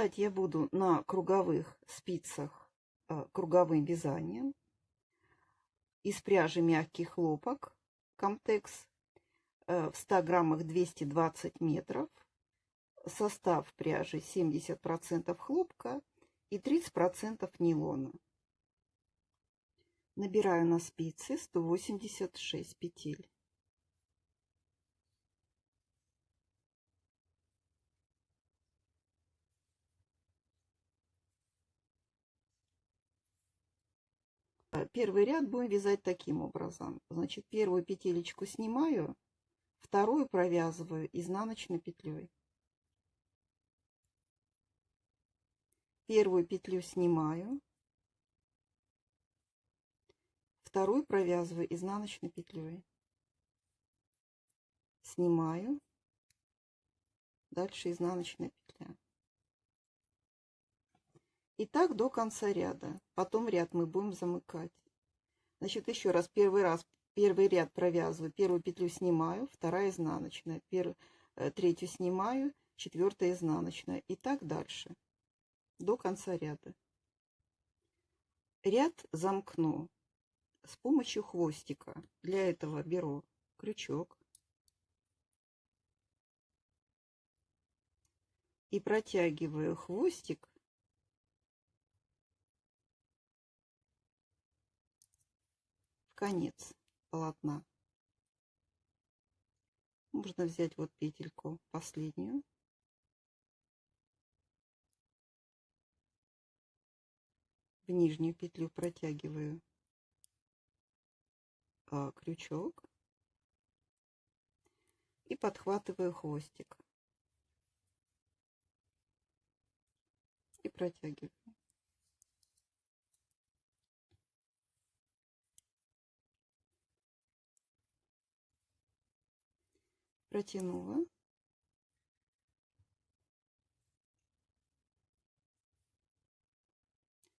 Вязать я буду на круговых спицах круговым вязанием из пряжи мягкий хлопок Комтекс в 100 граммах 220 метров. Состав пряжи 70% хлопка и 30% нейлона. Набираю на спицы 186 петель. Первый ряд будем вязать таким образом. Значит, первую петелечку снимаю, вторую провязываю изнаночной петлей. Первую петлю снимаю, вторую провязываю изнаночной петлей. Снимаю, дальше изнаночная петля. И так до конца ряда. Потом ряд мы будем замыкать. Значит, еще раз, первый ряд провязываю, первую петлю снимаю, вторая изнаночная, третью снимаю, четвертая изнаночная. И так дальше, до конца ряда. Ряд замкну с помощью хвостика. Для этого беру крючок и протягиваю хвостик в конец полотна. Можно взять вот петельку последнюю. В нижнюю петлю протягиваю крючок и подхватываю хвостик и протягиваю. Протянула.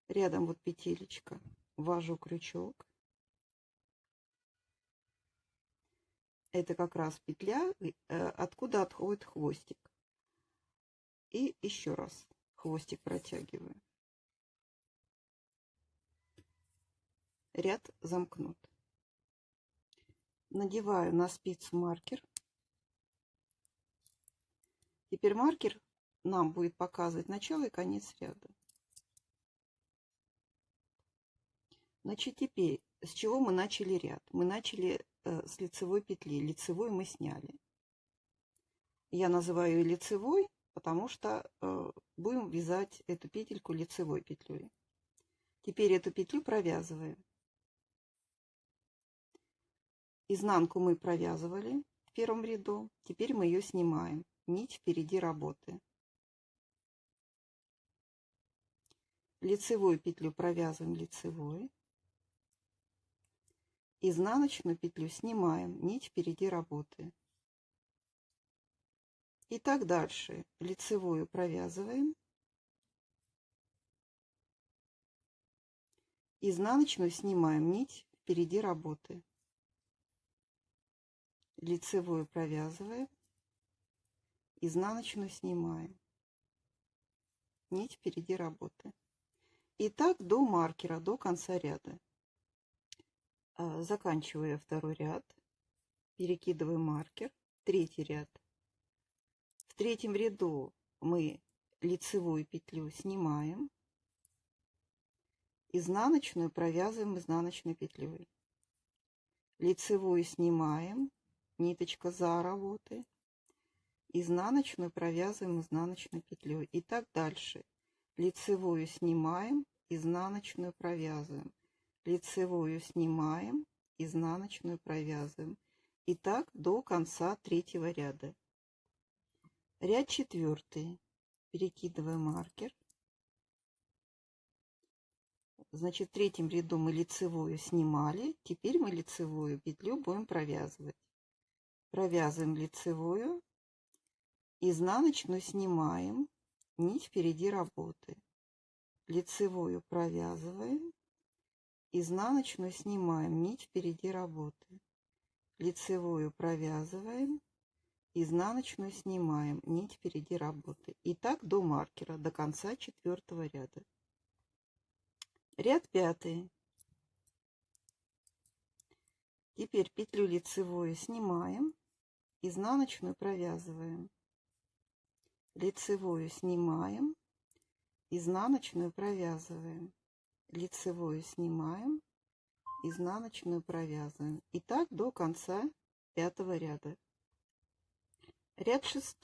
Рядом вот петелечка. Ввожу крючок. Это как раз петля, откуда отходит хвостик. И еще раз хвостик протягиваю. Ряд замкнут. Надеваю на спицу маркер. Теперь маркер нам будет показывать начало и конец ряда. Значит, теперь с чего мы начали ряд? Мы начали с лицевой петли. Лицевой мы сняли. Я называю ее лицевой, потому что будем вязать эту петельку лицевой петлей. Теперь эту петлю провязываем. Изнанку мы провязывали в первом ряду. Теперь мы ее снимаем. Нить впереди работы. Лицевую петлю провязываем лицевой. Изнаночную петлю снимаем. Нить впереди работы. И так дальше. Лицевую провязываем. Изнаночную снимаем. Нить впереди работы. Лицевую провязываем. Изнаночную снимаем. Нить впереди работы. И так до маркера, до конца ряда. Заканчивая второй ряд, перекидываю маркер. Третий ряд. В третьем ряду мы лицевую петлю снимаем. Изнаночную провязываем изнаночной петлей. Лицевую снимаем. Ниточка за работы. Изнаночную провязываем изнаночной петлей. И так дальше. Лицевую снимаем, изнаночную провязываем. Лицевую снимаем, изнаночную провязываем. И так до конца третьего ряда. Ряд четвертый. Перекидываем маркер. Значит, в третьем ряду мы лицевую снимали. Теперь мы лицевую петлю будем провязывать. Провязываем лицевую. Изнаночную снимаем. Нить впереди работы. Лицевую провязываем. Изнаночную снимаем. Нить впереди работы. Лицевую провязываем. изнаночную снимаем, нить впереди работы. И так до маркера, до конца 4-го ряда. Ряд 5. Теперь петлю лицевую снимаем, изнаночную провязываем. Лицевую снимаем, изнаночную провязываем. Лицевую снимаем, изнаночную провязываем. И так до конца 5-го ряда. Ряд 6.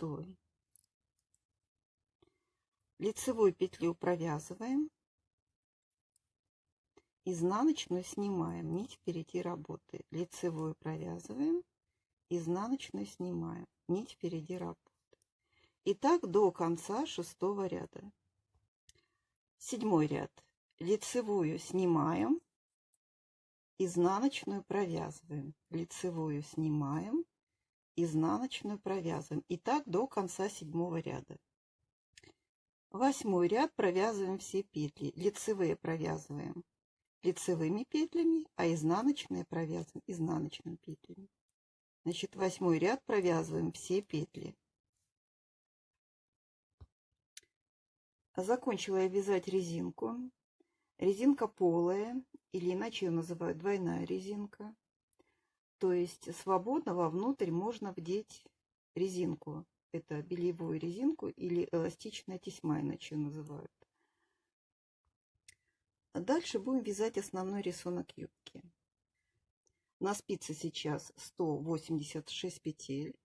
Лицевую петлю провязываем, изнаночную снимаем, нить впереди работы. Лицевую провязываем, изнаночную снимаем, нить впереди работы. И так до конца 6-го ряда. 7-й ряд. Лицевую снимаем, изнаночную провязываем. Лицевую снимаем, изнаночную провязываем. И так до конца 7-го ряда. 8-й ряд провязываем все петли. Лицевые провязываем лицевыми петлями, а изнаночные провязываем изнаночными петлями. Значит, 8-й ряд провязываем все петли. Закончила я вязать резинку. Резинка полая, или иначе ее называют двойная резинка. То есть свободно вовнутрь можно вдеть резинку. Это бельевую резинку или эластичная тесьма, иначе ее называют. Дальше будем вязать основной рисунок юбки. На спице сейчас 186 петель.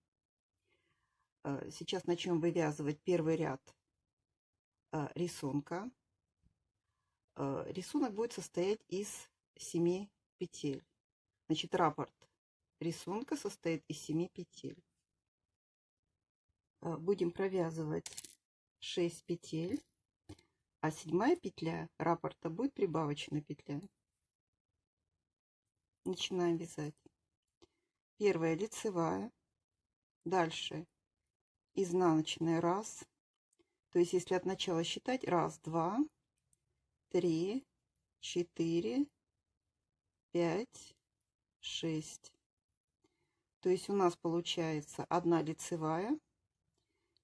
Сейчас начнем вывязывать первый ряд рисунка. Рисунок будет состоять из 7 петель. Значит, раппорт рисунка состоит из 7 петель. Будем провязывать 6 петель, а 7-я петля раппорта будет прибавочная петля. Начинаем вязать. Первая лицевая, дальше изнаночная 1. То есть, если от начала считать, 1, 2, 3, 4, 5, 6. То есть у нас получается 1 лицевая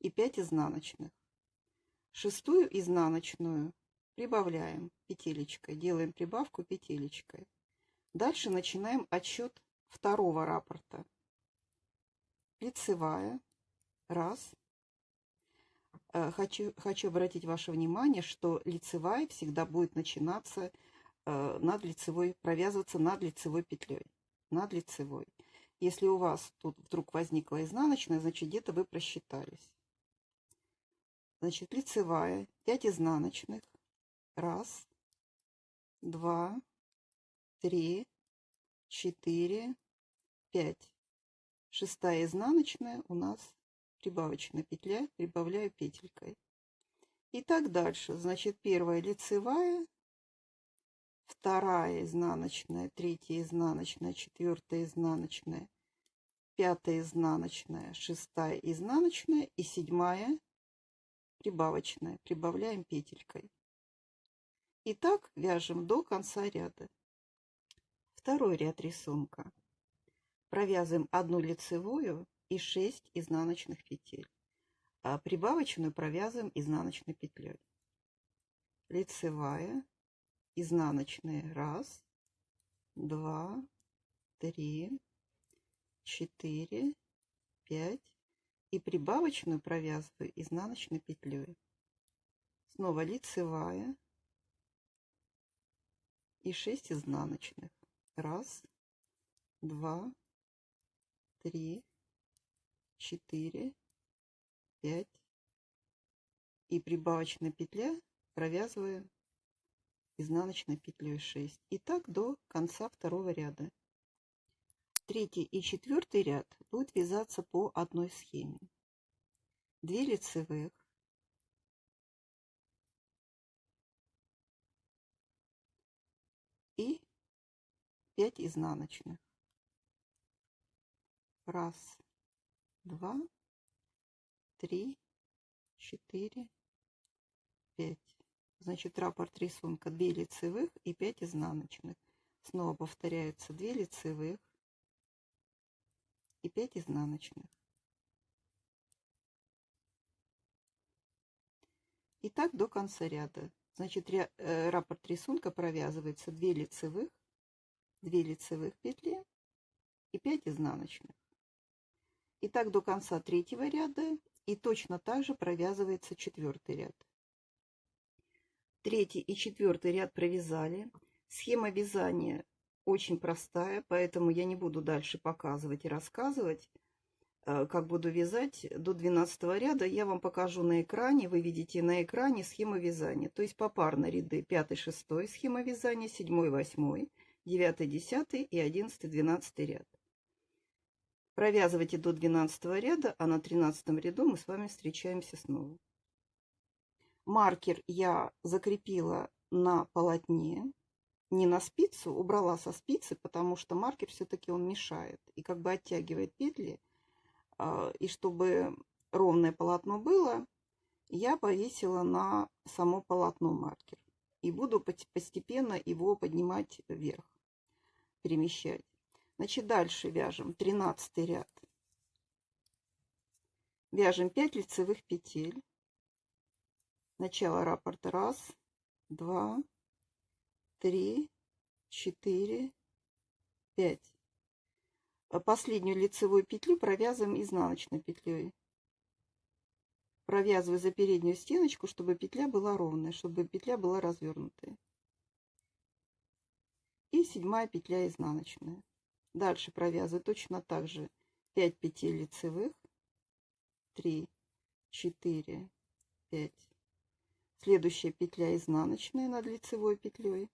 и 5 изнаночных. 6-ю изнаночную прибавляем петелечкой, делаем прибавку петелечкой. Дальше начинаем отсчет 2-го раппорта. Лицевая 1. Хочу обратить ваше внимание, что лицевая всегда будет начинаться над лицевой, провязываться над лицевой петлей. Над лицевой. Если у вас тут вдруг возникла изнаночная, значит где-то вы просчитались. Значит, лицевая, 5 изнаночных. 1, 2, 3, 4, 5. 6-я изнаночная у нас прибавочная петля, прибавляю петелькой. И так дальше. Значит, 1-я лицевая, 2-я изнаночная, 3-я изнаночная, 4-я изнаночная, 5-я изнаночная, 6-я изнаночная и 7-я прибавочная. Прибавляем петелькой. И так вяжем до конца ряда. 2-й ряд рисунка. Провязываем 1 лицевую и 6 изнаночных петель. А прибавочную провязываем изнаночной петлей. Лицевая, изнаночная 1, 2, 3, 4, 5. И прибавочную провязываю изнаночной петлей. Снова лицевая и 6 изнаночных. 1, 2, 3, 4, 5. И прибавочная петля провязываю изнаночной петлей 6. И так до конца 2-го ряда. 3-й и 4-й ряд будет вязаться по одной схеме. 2 лицевых, и 5 изнаночных. 1, 2, 3, 4, 5. Значит, раппорт рисунка 2 лицевых и 5 изнаночных. Снова повторяется 2 лицевых и 5 изнаночных. И так до конца ряда. Значит, раппорт рисунка провязывается 2 лицевых петли и 5 изнаночных. И так до конца третьего ряда. И точно так же провязывается четвертый ряд. Третий и четвертый ряд провязали. Схема вязания очень простая, поэтому я не буду дальше показывать и рассказывать, как буду вязать до 12 ряда. Я вам покажу на экране. Вы видите на экране схему вязания. То есть попарно ряды 5, 6 схема вязания, 7, 8, 9, 10 и 11, 12 ряд. Провязывайте до 12 ряда, а на 13 ряду мы с вами встречаемся снова. Маркер я закрепила на полотне, не на спицу, убрала со спицы, потому что маркер все-таки он мешает и как бы оттягивает петли. И чтобы ровное полотно было, я повесила на само полотно маркер. И буду постепенно его поднимать вверх, перемещать. Значит, дальше вяжем 13 ряд. Вяжем 5 лицевых петель. Начало раппорта 1, 2, 3, 4, 5. Последнюю лицевую петлю провязываем изнаночной петлей. Провязываю за переднюю стеночку, чтобы петля была ровная, чтобы петля была развернутая. И 7 петля изнаночная. Дальше провязываю точно так же 5 петель лицевых. 3, 4, 5. Следующая петля изнаночная над лицевой петлей.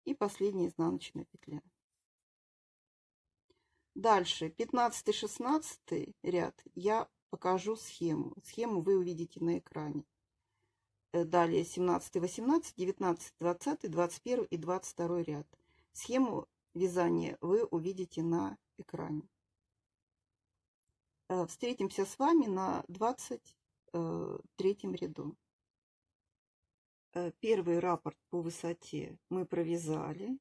И последняя изнаночная петля. Дальше 15-16 ряд я покажу схему. Схему вы увидите на экране. Далее 17-18, 19-20, 21 и 22 ряд. Схему вязания вы увидите на экране. Встретимся с вами на 23 ряду. Первый раппорт по высоте мы провязали.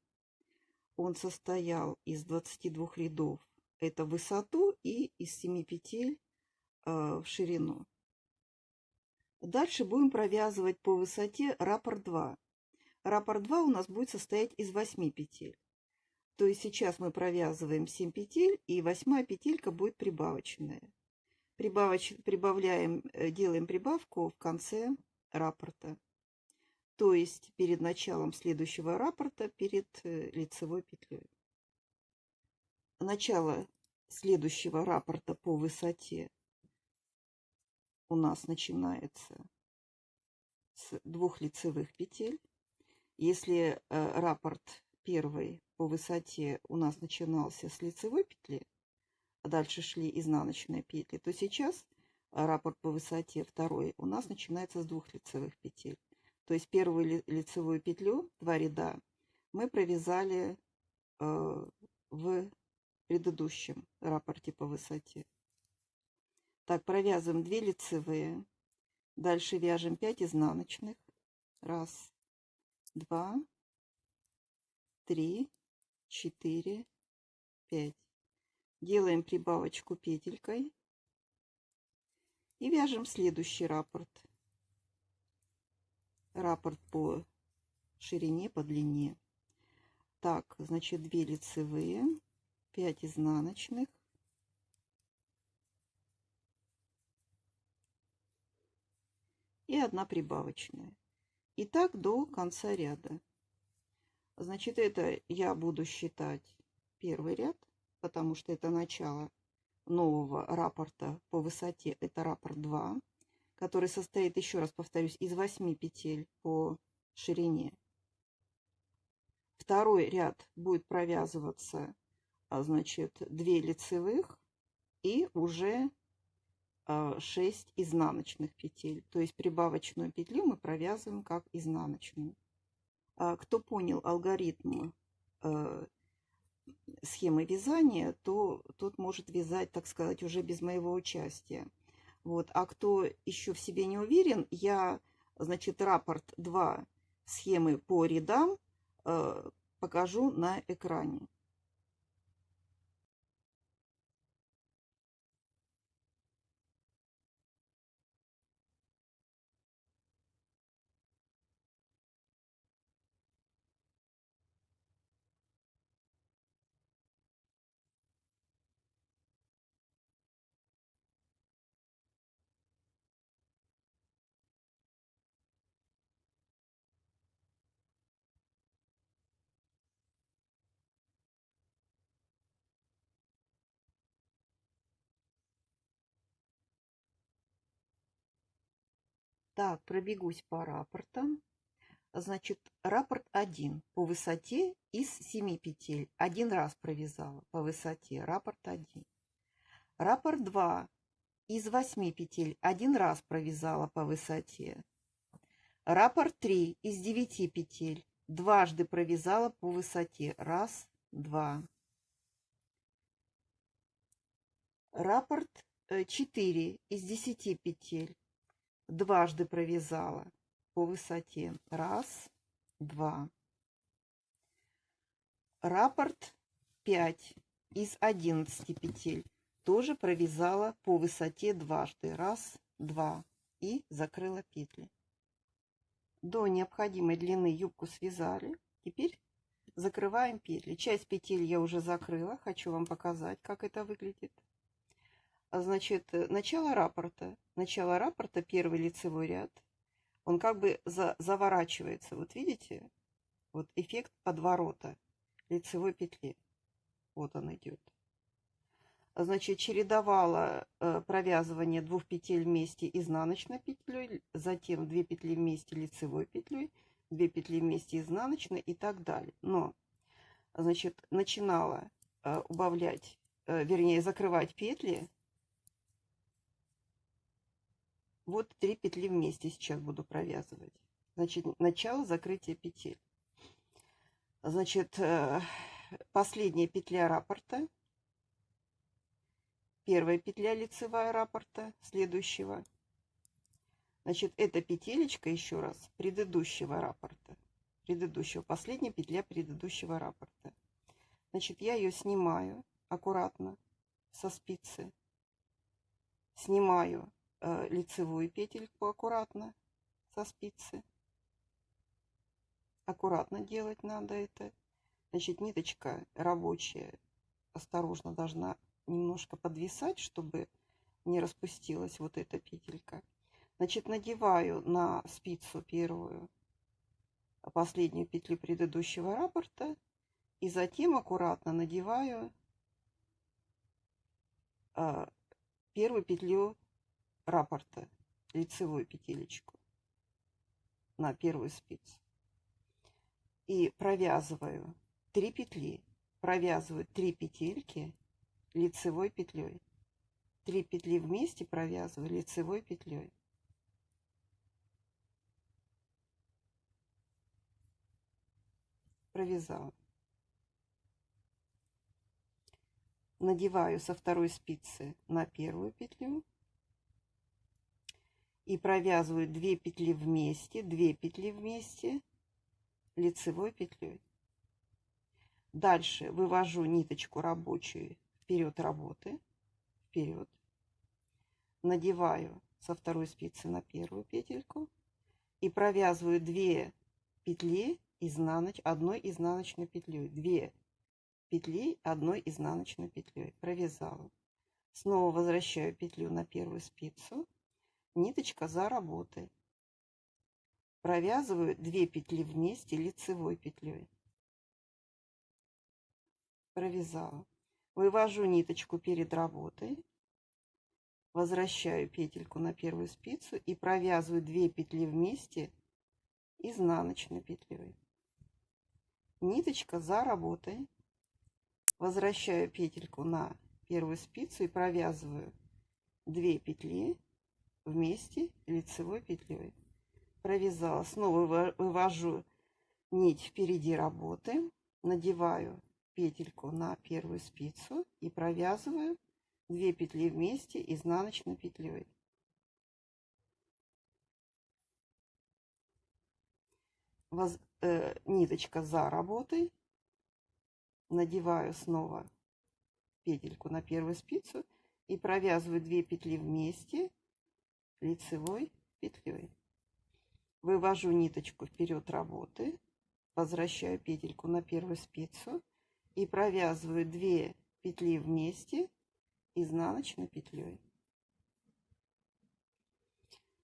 Он состоял из 22 рядов. Это в высоту и из 7 петель в ширину. Дальше будем провязывать по высоте раппорт 2. Раппорт 2 у нас будет состоять из 8 петель. То есть сейчас мы провязываем 7 петель, и 8 петелька будет прибавочная. Прибавляем, делаем прибавку в конце раппорта. То есть перед началом следующего раппорта, перед лицевой петлей. Начало следующего раппорта по высоте у нас начинается с 2 лицевых петель. Если раппорт первый по высоте у нас начинался с лицевой петли, а дальше шли изнаночные петли, то сейчас раппорт по высоте второй у нас начинается с 2 лицевых петель. То есть первую лицевую петлю, 2 ряда, мы провязали в предыдущем раппорте по высоте. Так, провязываем 2 лицевые. Дальше вяжем 5 изнаночных. 1, 2, 3, 4, 5. Делаем прибавочку петелькой. И вяжем следующий раппорт. Раппорт по ширине, по длине. Так, значит, 2 лицевые, 5 изнаночных. И 1 прибавочная. И так до конца ряда. Значит, это я буду считать первый ряд, потому что это начало нового раппорта по высоте. Это раппорт 2, который состоит, еще раз повторюсь, из 8 петель по ширине. Второй ряд будет провязываться, значит, 2 лицевых и уже 6 изнаночных петель. То есть прибавочную петлю мы провязываем как изнаночную. Кто понял алгоритм схемы вязания, то тот может вязать, так сказать, уже без моего участия. Вот. А кто еще в себе не уверен, я, значит, раппорт 2 схемы по рядам покажу на экране. Так, пробегусь по рапортам. Значит, раппорт 1 по высоте из 7 петель. Один раз провязала по высоте. Раппорт 1. Раппорт 2 из 8 петель. Один раз провязала по высоте. Раппорт 3 из 9 петель. Дважды провязала по высоте. Раз, два. Раппорт 4 из 10 петель. Дважды провязала по высоте. Раз, два. Раппорт 5 из 11 петель. Тоже провязала по высоте дважды. Раз, два. И закрыла петли. До необходимой длины юбку связали. Теперь закрываем петли. Часть петель я уже закрыла. Хочу вам показать, как это выглядит. Значит, начало раппорта. Начало раппорта, первый лицевой ряд. Он как бы заворачивается. Вот видите? Вот эффект подворота лицевой петли. Вот он идет. Значит, чередовала провязывание 2 петель вместе изнаночной петлей, затем 2 петли вместе лицевой петлей, 2 петли вместе изнаночной и так далее. Но, значит, начинала убавлять, вернее, закрывать петли. Вот 3 петли вместе сейчас буду провязывать. Значит, начало закрытия петель. Значит, последняя петля раппорта. Первая петля лицевая раппорта следующего. Значит, эта петелечка еще раз предыдущего раппорта. Последняя петля предыдущего раппорта. Значит, я ее снимаю аккуратно со спицы. Снимаю лицевую петельку аккуратно со спицы. Аккуратно делать надо это. Значит, ниточка рабочая осторожно должна немножко подвисать, чтобы не распустилась вот эта петелька. Значит, надеваю на спицу первую, последнюю петлю предыдущего раппорта и затем аккуратно надеваю первую петлю раппорта, лицевую петелечку на первую спицу. И провязываю 3 петли. Провязываю 3 петельки лицевой петлей. 3 петли вместе провязываю лицевой петлей. Провязала. Надеваю со второй спицы на первую петлю и провязываю 2 петли вместе, 2 петли вместе лицевой петлей. Дальше вывожу ниточку рабочую вперед работы, вперед, надеваю со второй спицы на первую петельку и провязываю 2 петли одной изнаночной петлей, 2 петли одной изнаночной петлей, провязала. Снова возвращаю петлю на первую спицу, ниточка за работой, провязываю 2 петли вместе лицевой петлей, провязала. Вывожу ниточку перед работой, возвращаю петельку на первую спицу и провязываю 2 петли вместе изнаночной петлей. Ниточка за работой, возвращаю петельку на первую спицу и провязываю 2 петли вместе лицевой петлей. Провязала. Снова вывожу нить впереди работы, надеваю петельку на первую спицу и провязываю 2 петли вместе изнаночной петлей. Ниточка за работой, надеваю снова петельку на первую спицу и провязываю 2 петли вместе лицевой петлей. Вывожу ниточку вперед работы, возвращаю петельку на первую спицу и провязываю 2 петли вместе изнаночной петлей.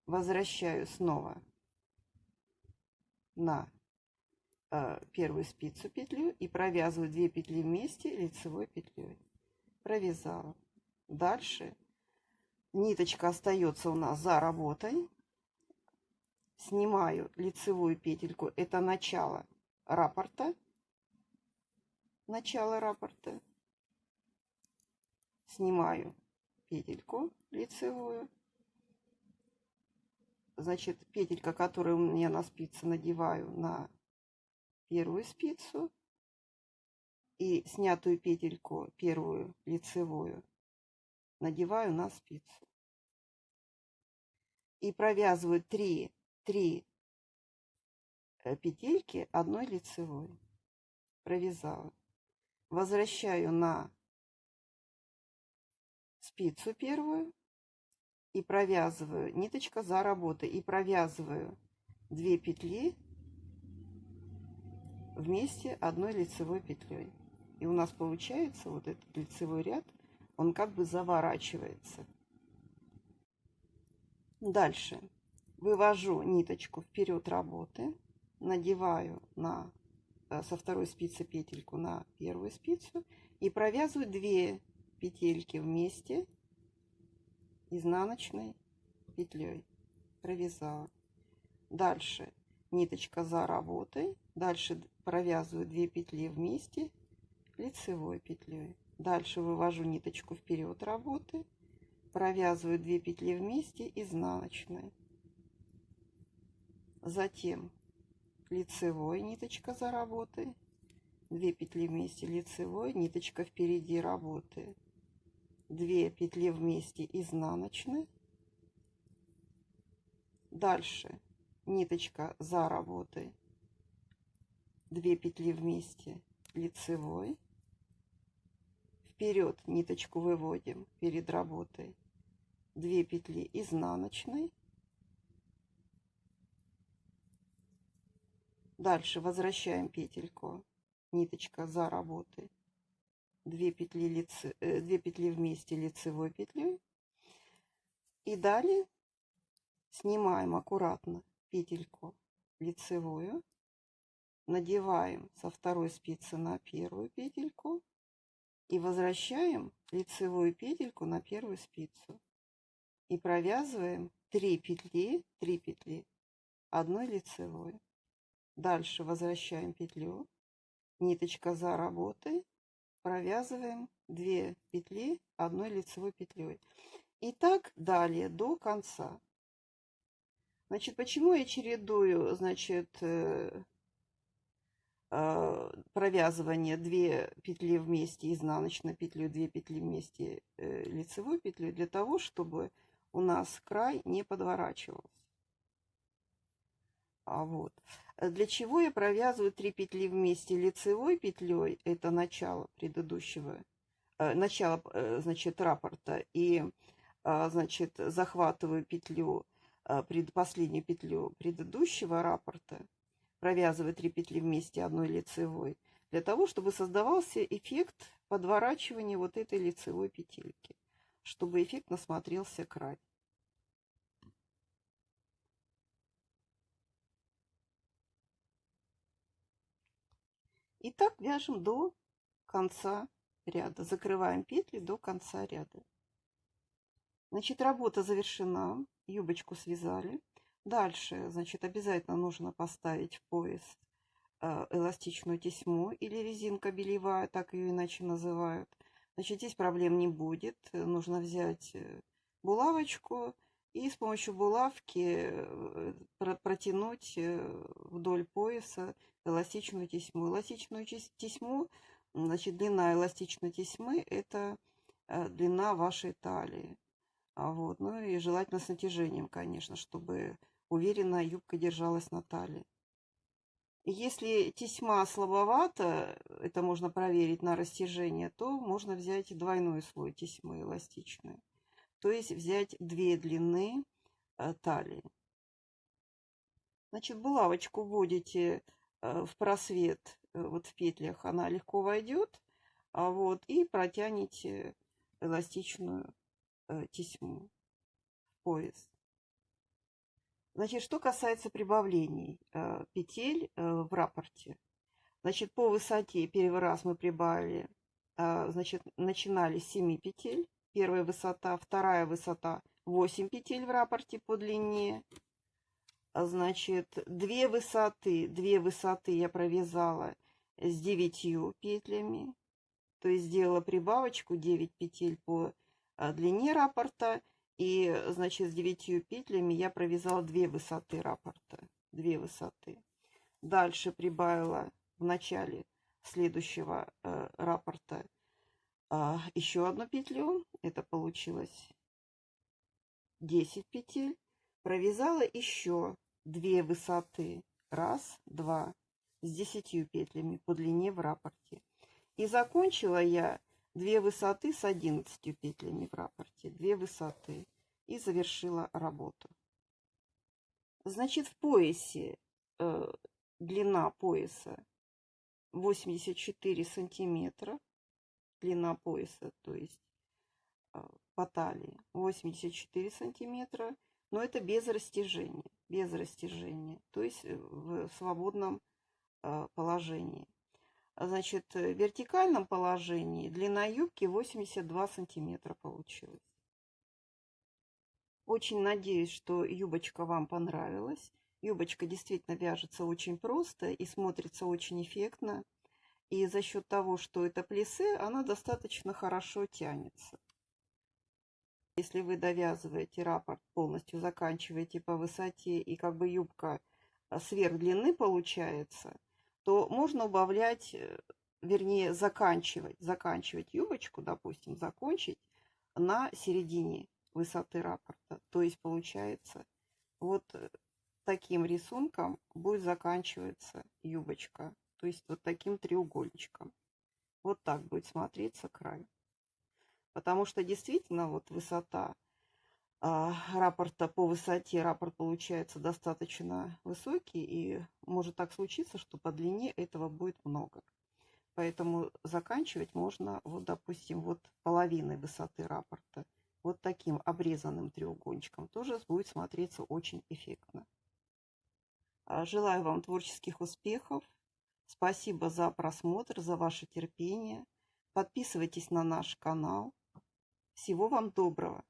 Возвращаю снова на первую спицу петлю и провязываю 2 петли вместе лицевой петлей. Провязала. Дальше ниточка остается у нас за работой. снимаю лицевую петельку, это начало раппорта, снимаю петельку лицевую, значит, петелька, которая у меня на спице, надеваю на первую спицу, и снятую петельку, первую лицевую, надеваю на спицу. И провязываю 3 петельки одной лицевой. Провязала. Возвращаю на спицу первую и провязываю, ниточка за работой, и провязываю 2 петли вместе одной лицевой петлей. И у нас получается вот этот лицевой ряд, он как бы заворачивается. Дальше вывожу ниточку вперед работы, надеваю со второй спицы петельку на первую спицу и провязываю 2 петельки вместе изнаночной петлей. Провязала. Дальше ниточка за работой, дальше провязываю 2 петли вместе лицевой петлей. Дальше вывожу ниточку вперед работы, провязываю 2 петли вместе изнаночной. Затем лицевой, ниточка за работой, 2 петли вместе лицевой, ниточка впереди работы, 2 петли вместе изнаночной. Дальше ниточка за работой, 2 петли вместе лицевой, вперед ниточку выводим перед работой, 2 петли изнаночной. Дальше возвращаем петельку, ниточка за работой, 2 петли вместе лицевой петлей. И далее снимаем аккуратно петельку лицевую, надеваем со второй спицы на первую петельку и возвращаем лицевую петельку на первую спицу. И провязываем 3 петли одной лицевой. Дальше возвращаем петлю, ниточка за работой, провязываем 2 петли одной лицевой петлей. И так далее до конца. Значит, почему я чередую, значит, провязывание 2 петли вместе изнаночной петлей, 2 петли вместе лицевой петлей, для того, чтобы у нас край не подворачивался. Вот. Для чего я провязываю 3 петли вместе лицевой петлей, это начало предыдущего, начало, значит, раппорта, и, значит, захватываю петлю, последнюю петлю предыдущего раппорта, провязываю 3 петли вместе одной лицевой, для того, чтобы создавался эффект подворачивания вот этой лицевой петельки, чтобы эффектно смотрелся край. И так вяжем до конца ряда. Закрываем петли до конца ряда. Значит, работа завершена. Юбочку связали. Дальше, значит, обязательно нужно поставить в пояс эластичную тесьму или резинка белевая, так ее иначе называют. Значит, здесь проблем не будет. Нужно взять булавочку и с помощью булавки протянуть вдоль пояса эластичную тесьму. Эластичную тесьму, значит, длина эластичной тесьмы – это длина вашей талии. Вот. Ну и желательно с натяжением, конечно, чтобы уверенно юбка держалась на талии. Если тесьма слабовата, это можно проверить на растяжение, то можно взять двойной слой тесьмы эластичной. То есть взять 2 длины талии. Значит, булавочку вводите в просвет, вот в петлях она легко войдет, вот, и протянете эластичную тесьму в пояс. Значит, что касается прибавлений петель в раппорте. Значит, по высоте первый раз мы прибавили, значит, начинали с 7 петель. Первая высота, вторая высота 8 петель в раппорте по длине. Значит, две высоты я провязала с 9 петлями, то есть сделала прибавочку 9 петель по длине раппорта, и, значит, с 9 петлями я провязала 2 высоты раппорта, 2 высоты. Дальше прибавила в начале следующего раппорта еще одну петлю, это получилось 10 петель, провязала еще 2 высоты, раз, два, с 10 петлями по длине в раппорте. И закончила я 2 высоты с 11 петлями в раппорте, 2 высоты, и завершила работу. Значит, в поясе длина пояса 84 сантиметра, длина пояса, то есть по талии 84 сантиметра, но это без растяжения, то есть в свободном положении. Значит, в вертикальном положении длина юбки 82 сантиметра получилась. Очень надеюсь, что юбочка вам понравилась. Юбочка действительно вяжется очень просто и смотрится очень эффектно. И за счет того, что это плиссе, она достаточно хорошо тянется. Если вы довязываете раппорт, полностью заканчиваете по высоте, и как бы юбка сверх длины получается, то можно убавлять, вернее, заканчивать юбочку, допустим, закончить на середине высоты раппорта. То есть получается вот таким рисунком будет заканчиваться юбочка. То есть вот таким треугольничком. Вот так будет смотреться край. Потому что действительно вот высота раппорта по высоте, раппорт получается достаточно высокий, и может так случиться, что по длине этого будет много. Поэтому заканчивать можно, вот, допустим, вот половиной высоты раппорта, вот таким обрезанным треугольничком. Тоже будет смотреться очень эффектно. Желаю вам творческих успехов. Спасибо за просмотр, за ваше терпение. Подписывайтесь на наш канал. Всего вам доброго!